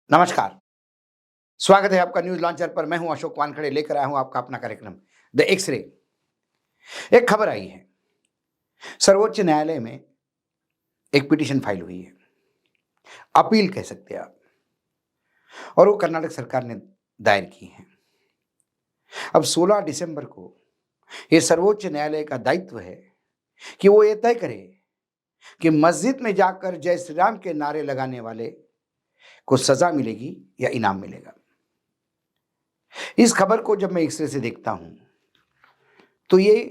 नमस्कार। स्वागत है आपका न्यूज़ लॉन्चर पर। मैं हूं अशोक वानखेड़े, लेकर आया हूं आपका अपना कार्यक्रम द एक्स-रे। एक खबर आई है, सर्वोच्च न्यायालय में एक पिटीशन फाइल हुई है, अपील कह सकते हैं आप, और वो कर्नाटक सरकार ने दायर की है। अब 16 दिसंबर को ये सर्वोच्च न्यायालय का दायित्व है कि वो ये तय करे कि मस्जिद में जाकर जय श्री राम के नारे लगाने वाले को सजा मिलेगी या इनाम मिलेगा। इस खबर को जब मैं एक्स-रे से देखता हूं, तो ये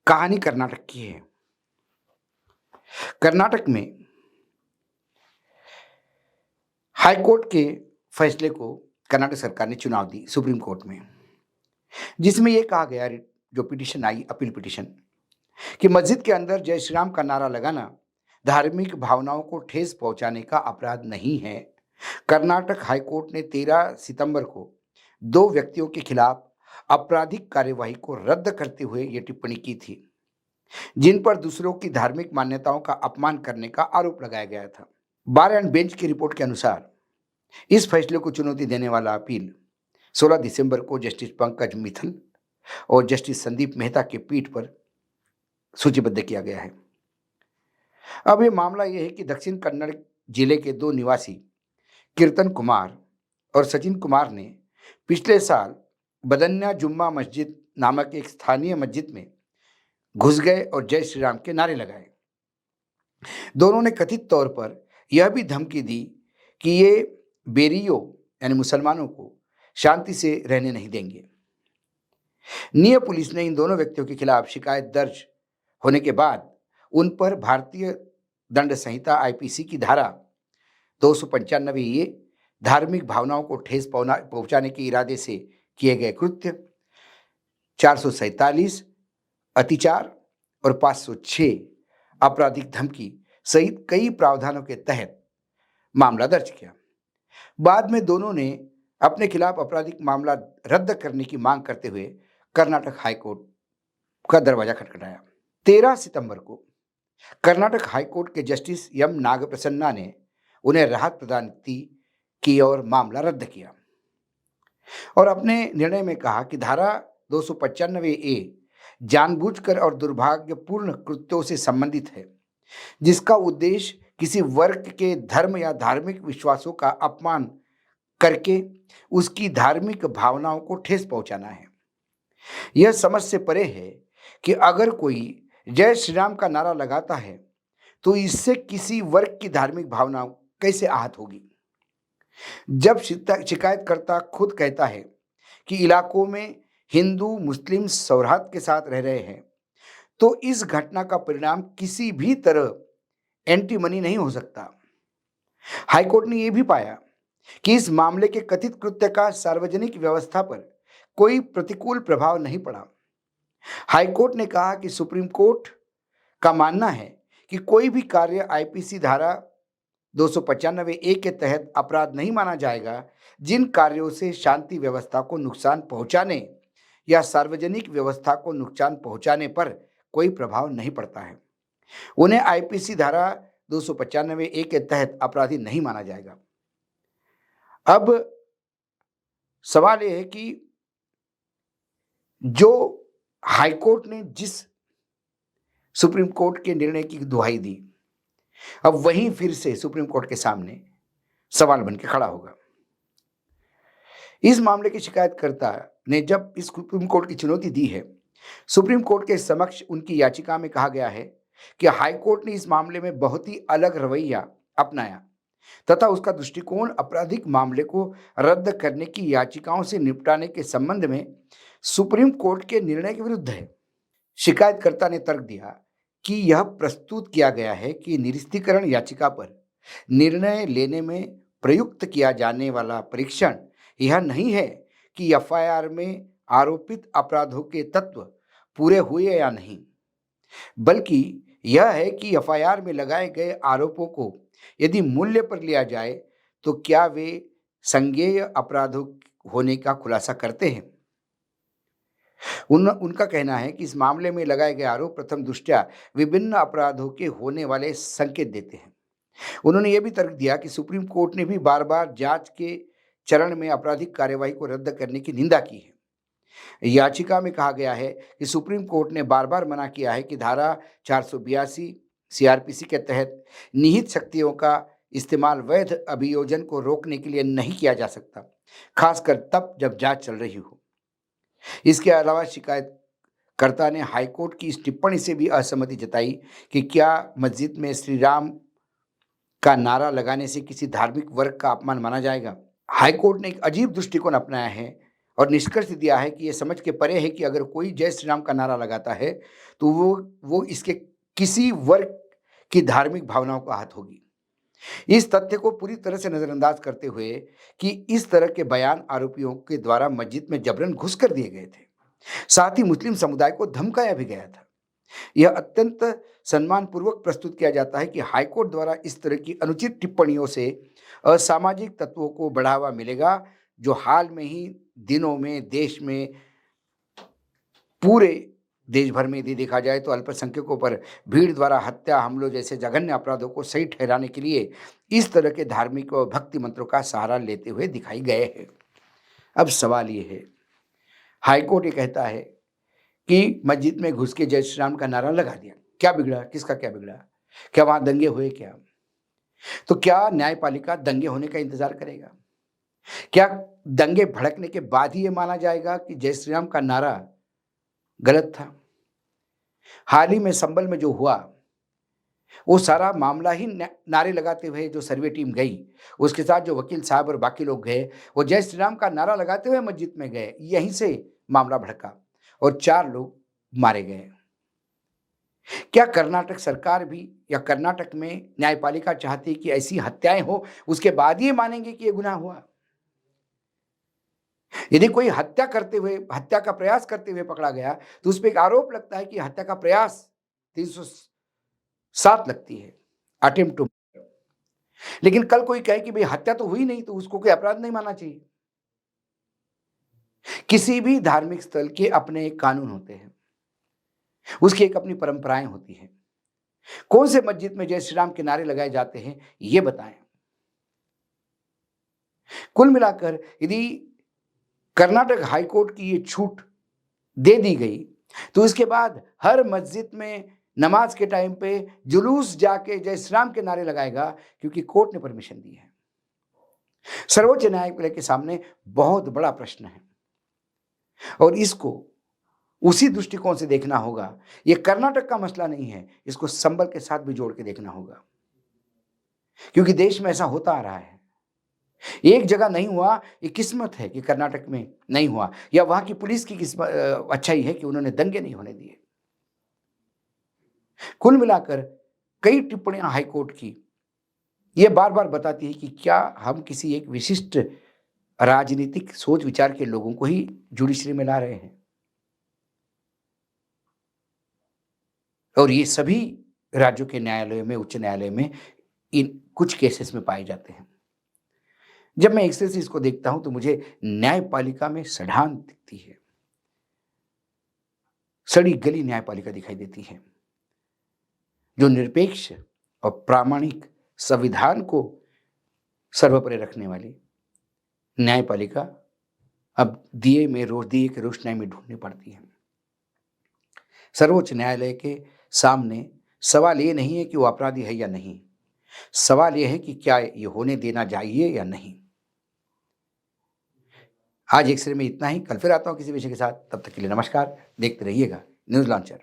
कहानी कर्नाटक की है। कर्नाटक में हाई कोर्ट के फैसले को कर्नाटक सरकार ने चुनौती दी सुप्रीम कोर्ट में, जिसमें यह कहा गया, जो पिटीशन आई, अपील पिटीशन, कि मस्जिद के अंदर जय श्री राम का नारा लगाना धार्मिक भावनाओं को ठेस पहुंचाने का अपराध नहीं है। कर्नाटक हाई कोर्ट ने 13 सितंबर को दो व्यक्तियों के खिलाफ आपराधिक कार्यवाही को रद्द करते हुए यह टिप्पणी की थी, जिन पर दूसरों की धार्मिक मान्यताओं का अपमान करने का आरोप लगाया गया था। बार एंड बेंच की रिपोर्ट के अनुसार इस फैसले को चुनौती देने वाला अपील 16 दिसंबर को जस्टिस पंकज मित्तल और जस्टिस संदीप मेहता के पीठ पर सूचीबद्ध किया गया है। अब ये मामला यह है कि दक्षिण कन्नड़ जिले के दो निवासी कीर्तन कुमार और सचिन कुमार ने पिछले साल बदन्या जुम्मा मस्जिद नामक एक स्थानीय मस्जिद में घुस गए और जय श्री राम के नारे लगाए। दोनों ने कथित तौर पर यह भी धमकी दी कि ये बेरियो यानी मुसलमानों को शांति से रहने नहीं देंगे। निय पुलिस ने इन दोनों व्यक्तियों के खिलाफ शिकायत दर्ज होने के बाद उन पर भारतीय दंड संहिता आईपीसी की धारा 295 ए धार्मिक भावनाओं को ठेस पहुंचाने के इरादे से किए गए कृत्य, 447 अतिचार और 506 आपराधिक धमकी सहित कई प्रावधानों के तहत मामला दर्ज किया। बाद में दोनों ने अपने खिलाफ आपराधिक मामला रद्द करने की मांग करते हुए कर्नाटक हाई कोर्ट का दरवाजा खटखटाया। 13 सितंबर को कर्नाटक हाई कोर्ट के जस्टिस एम नागप्रसन्ना ने उन्हें राहत प्रदान की और मामला रद्द किया और अपने निर्णय में कहा कि धारा 295 ए जानबूझकर और दुर्भाग्यपूर्ण कृत्यों से संबंधित है, जिसका उद्देश्य किसी वर्ग के धर्म या धार्मिक विश्वासों का अपमान करके उसकी धार्मिक भावनाओं को ठेस पहुंचाना है। यह समझ से परे है कि अगर कोई जय श्री राम का नारा लगाता है तो इससे किसी वर्ग की धार्मिक भावना कैसे आहत होगी। जब शिकायतकर्ता खुद कहता है कि इलाकों में हिंदू मुस्लिम सौहार्द के साथ रह रहे हैं, तो इस घटना का परिणाम किसी भी तरह एंटी मनी नहीं हो सकता। हाईकोर्ट ने यह भी पाया कि इस मामले के कथित कृत्य का सार्वजनिक व्यवस्था पर कोई प्रतिकूल प्रभाव नहीं पड़ा। हाईकोर्ट ने कहा कि सुप्रीम कोर्ट का मानना है कि कोई भी कार्य आईपीसी धारा 295 ए के तहत अपराध नहीं माना जाएगा जिन कार्यों से शांति व्यवस्था को नुकसान पहुंचाने या सार्वजनिक व्यवस्था को नुकसान पहुंचाने पर कोई प्रभाव नहीं पड़ता है। उन्हें आईपीसी धारा 295 ए के तहत अपराधी नहीं माना जाएगा। अब सवाल यह है कि जो हाईकोर्ट ने जिस सुप्रीम कोर्ट के निर्णय की दुहाई दी, अब वहीं फिर से सुप्रीम कोर्ट के सामने सवाल बनकर खड़ा होगा। इस मामले के शिकायतकर्ता ने जब इस सुप्रीम कोर्ट की चुनौती दी है, सुप्रीम कोर्ट के समक्ष उनकी याचिका में कहा गया है कि हाईकोर्ट ने इस मामले में बहुत ही अलग रवैया अपनाया तथा उसका दृष्टिकोण आपराधिक मामले को रद्द करने की याचिकाओं से निपटाने के संबंध में सुप्रीम कोर्ट के निर्णय के विरुद्ध है। शिकायतकर्ता ने तर्क दिया कि यह प्रस्तुत किया गया है कि निरस्तीकरण याचिका पर निर्णय लेने में प्रयुक्त किया जाने वाला परीक्षण यह नहीं है कि एफआईआर में आरोपित अपराधों के तत्व पूरे हुए या नहीं, बल्कि यह है कि एफआईआर में लगाए गए आरोपों को यदि मूल्य पर लिया जाए तो क्या वे संज्ञेय अपराधों होने का खुलासा करते हैं। उनका कहना है कि इस मामले में लगाए गए आरोप प्रथम दृष्टया विभिन्न अपराधों के होने वाले संकेत देते हैं, उन्होंने यह भी तर्क दिया कि सुप्रीम कोर्ट ने भी बार बार जांच के चरण में आपराधिक कार्यवाही को रद्द करने की निंदा की है। याचिका में कहा गया है कि सुप्रीम कोर्ट ने बार बार मना किया है कि धारा 482 सीआरपीसी के तहत निहित शक्तियों का इस्तेमाल वैध अभियोजन को रोकने के लिए नहीं किया जा सकता, खासकर तब जब जांच चल रही हो। इसके अलावा शिकायतकर्ता ने हाईकोर्ट की इस टिप्पणी से भी असहमति जताई कि क्या मस्जिद में श्री राम का नारा लगाने से किसी धार्मिक वर्ग का अपमान माना जाएगा। हाईकोर्ट ने एक अजीब दृष्टिकोण अपनाया है और निष्कर्ष दिया है कि यह समझ के परे है कि अगर कोई जय श्री राम का नारा लगाता है तो वो इसके किसी वर्ग की धार्मिक भावनाओं को आहत होगी। इस तथ्य को पूरी तरह से नजरअंदाज करते हुए कि इस तरह के बयान आरोपियों के द्वारा मस्जिद में जबरन घुसकर दिए गए थे, साथ ही मुस्लिम समुदाय को धमकाया भी गया था। यह अत्यंत सम्मानपूर्वक प्रस्तुत किया जाता है कि हाईकोर्ट द्वारा इस तरह की अनुचित टिप्पणियों से असामाजिक तत्वों को बढ़ावा मिलेगा, जो हाल में ही दिनों में देश में, पूरे देश भर में यदि देखा जाए तो अल्पसंख्यकों पर भीड़ द्वारा हत्या, हमलों जैसे जघन्य अपराधों को सही ठहराने के लिए इस तरह के धार्मिक और भक्ति मंत्रों का सहारा लेते हुए दिखाई गए हैं। अब सवाल ये है, हाईकोर्ट ये कहता है कि मस्जिद में घुस के जय श्री राम का नारा लगा दिया, क्या बिगड़ा? किसका क्या बिगड़ा? क्या वहां दंगे हुए क्या? तो क्या न्यायपालिका दंगे होने का इंतजार करेगा? क्या दंगे भड़कने के बाद ही ये माना जाएगा कि जय श्री राम का नारा गलत था? हाल ही में संभल में जो हुआ वो सारा मामला ही नारे लगाते हुए जो सर्वे टीम गई, उसके साथ जो वकील साहब और बाकी लोग गए, वो जय श्री राम का नारा लगाते हुए मस्जिद में गए। यहीं से मामला भड़का और 4 लोग मारे गए। क्या कर्नाटक सरकार भी या कर्नाटक में न्यायपालिका चाहती है कि ऐसी हत्याएं हो, उसके बाद ही मानेंगे कि यह गुनाह हुआ? यदि कोई हत्या का प्रयास करते हुए पकड़ा गया तो उस पर एक आरोप लगता है कि हत्या का प्रयास 307 लगती है, अटेम्प्ट टू मर्डर। लेकिन कल कोई कहे कि भाई हत्या तो हुई नहीं तो उसको कोई अपराध नहीं मानना चाहिए। किसी भी धार्मिक स्थल के अपने एक कानून होते हैं, उसकी एक अपनी परंपराएं होती हैं। कौन से मस्जिद में जय श्री राम के नारे लगाए जाते हैं, ये बताएं। कुल मिलाकर यदि कर्नाटक हाईकोर्ट की ये छूट दे दी गई तो इसके बाद हर मस्जिद में नमाज के टाइम पे जुलूस जाके जय श्री राम के नारे लगाएगा, क्योंकि कोर्ट ने परमिशन दी है। सर्वोच्च न्यायालय के सामने बहुत बड़ा प्रश्न है और इसको उसी दृष्टिकोण से देखना होगा। यह कर्नाटक का मसला नहीं है, इसको संबल के साथ भी जोड़ के देखना होगा, क्योंकि देश में ऐसा होता आ रहा है। एक जगह नहीं हुआ, ये किस्मत है कि कर्नाटक में नहीं हुआ, या वहां की पुलिस की किस्मत अच्छाई है कि उन्होंने दंगे नहीं होने दिए। कुल मिलाकर कई टिप्पणियां हाईकोर्ट की ये बार बार बताती है कि क्या हम किसी एक विशिष्ट राजनीतिक सोच विचार के लोगों को ही जुडिशरी में ला रहे हैं। और ये सभी राज्यों के न्यायालयों में, उच्च न्यायालय में इन कुछ केसेस में पाए जाते हैं। जब मैं एक से इसको देखता हूं तो मुझे न्यायपालिका में सड़ान दिखती है, सड़ी गली न्यायपालिका दिखाई देती है, जो निरपेक्ष और प्रामाणिक संविधान को सर्वोपरि रखने वाली न्यायपालिका अब दिए के रोशनाई में ढूंढनी पड़ती है। सर्वोच्च न्यायालय के सामने सवाल ये नहीं है कि वो अपराधी है या नहीं, सवाल ये है कि क्या ये होने देना चाहिए या नहीं। आज एक्सरे में इतना ही, कल फिर आता हूं किसी विषय के साथ। तब तक के लिए नमस्कार। देखते रहिएगा न्यूज लॉन्चर।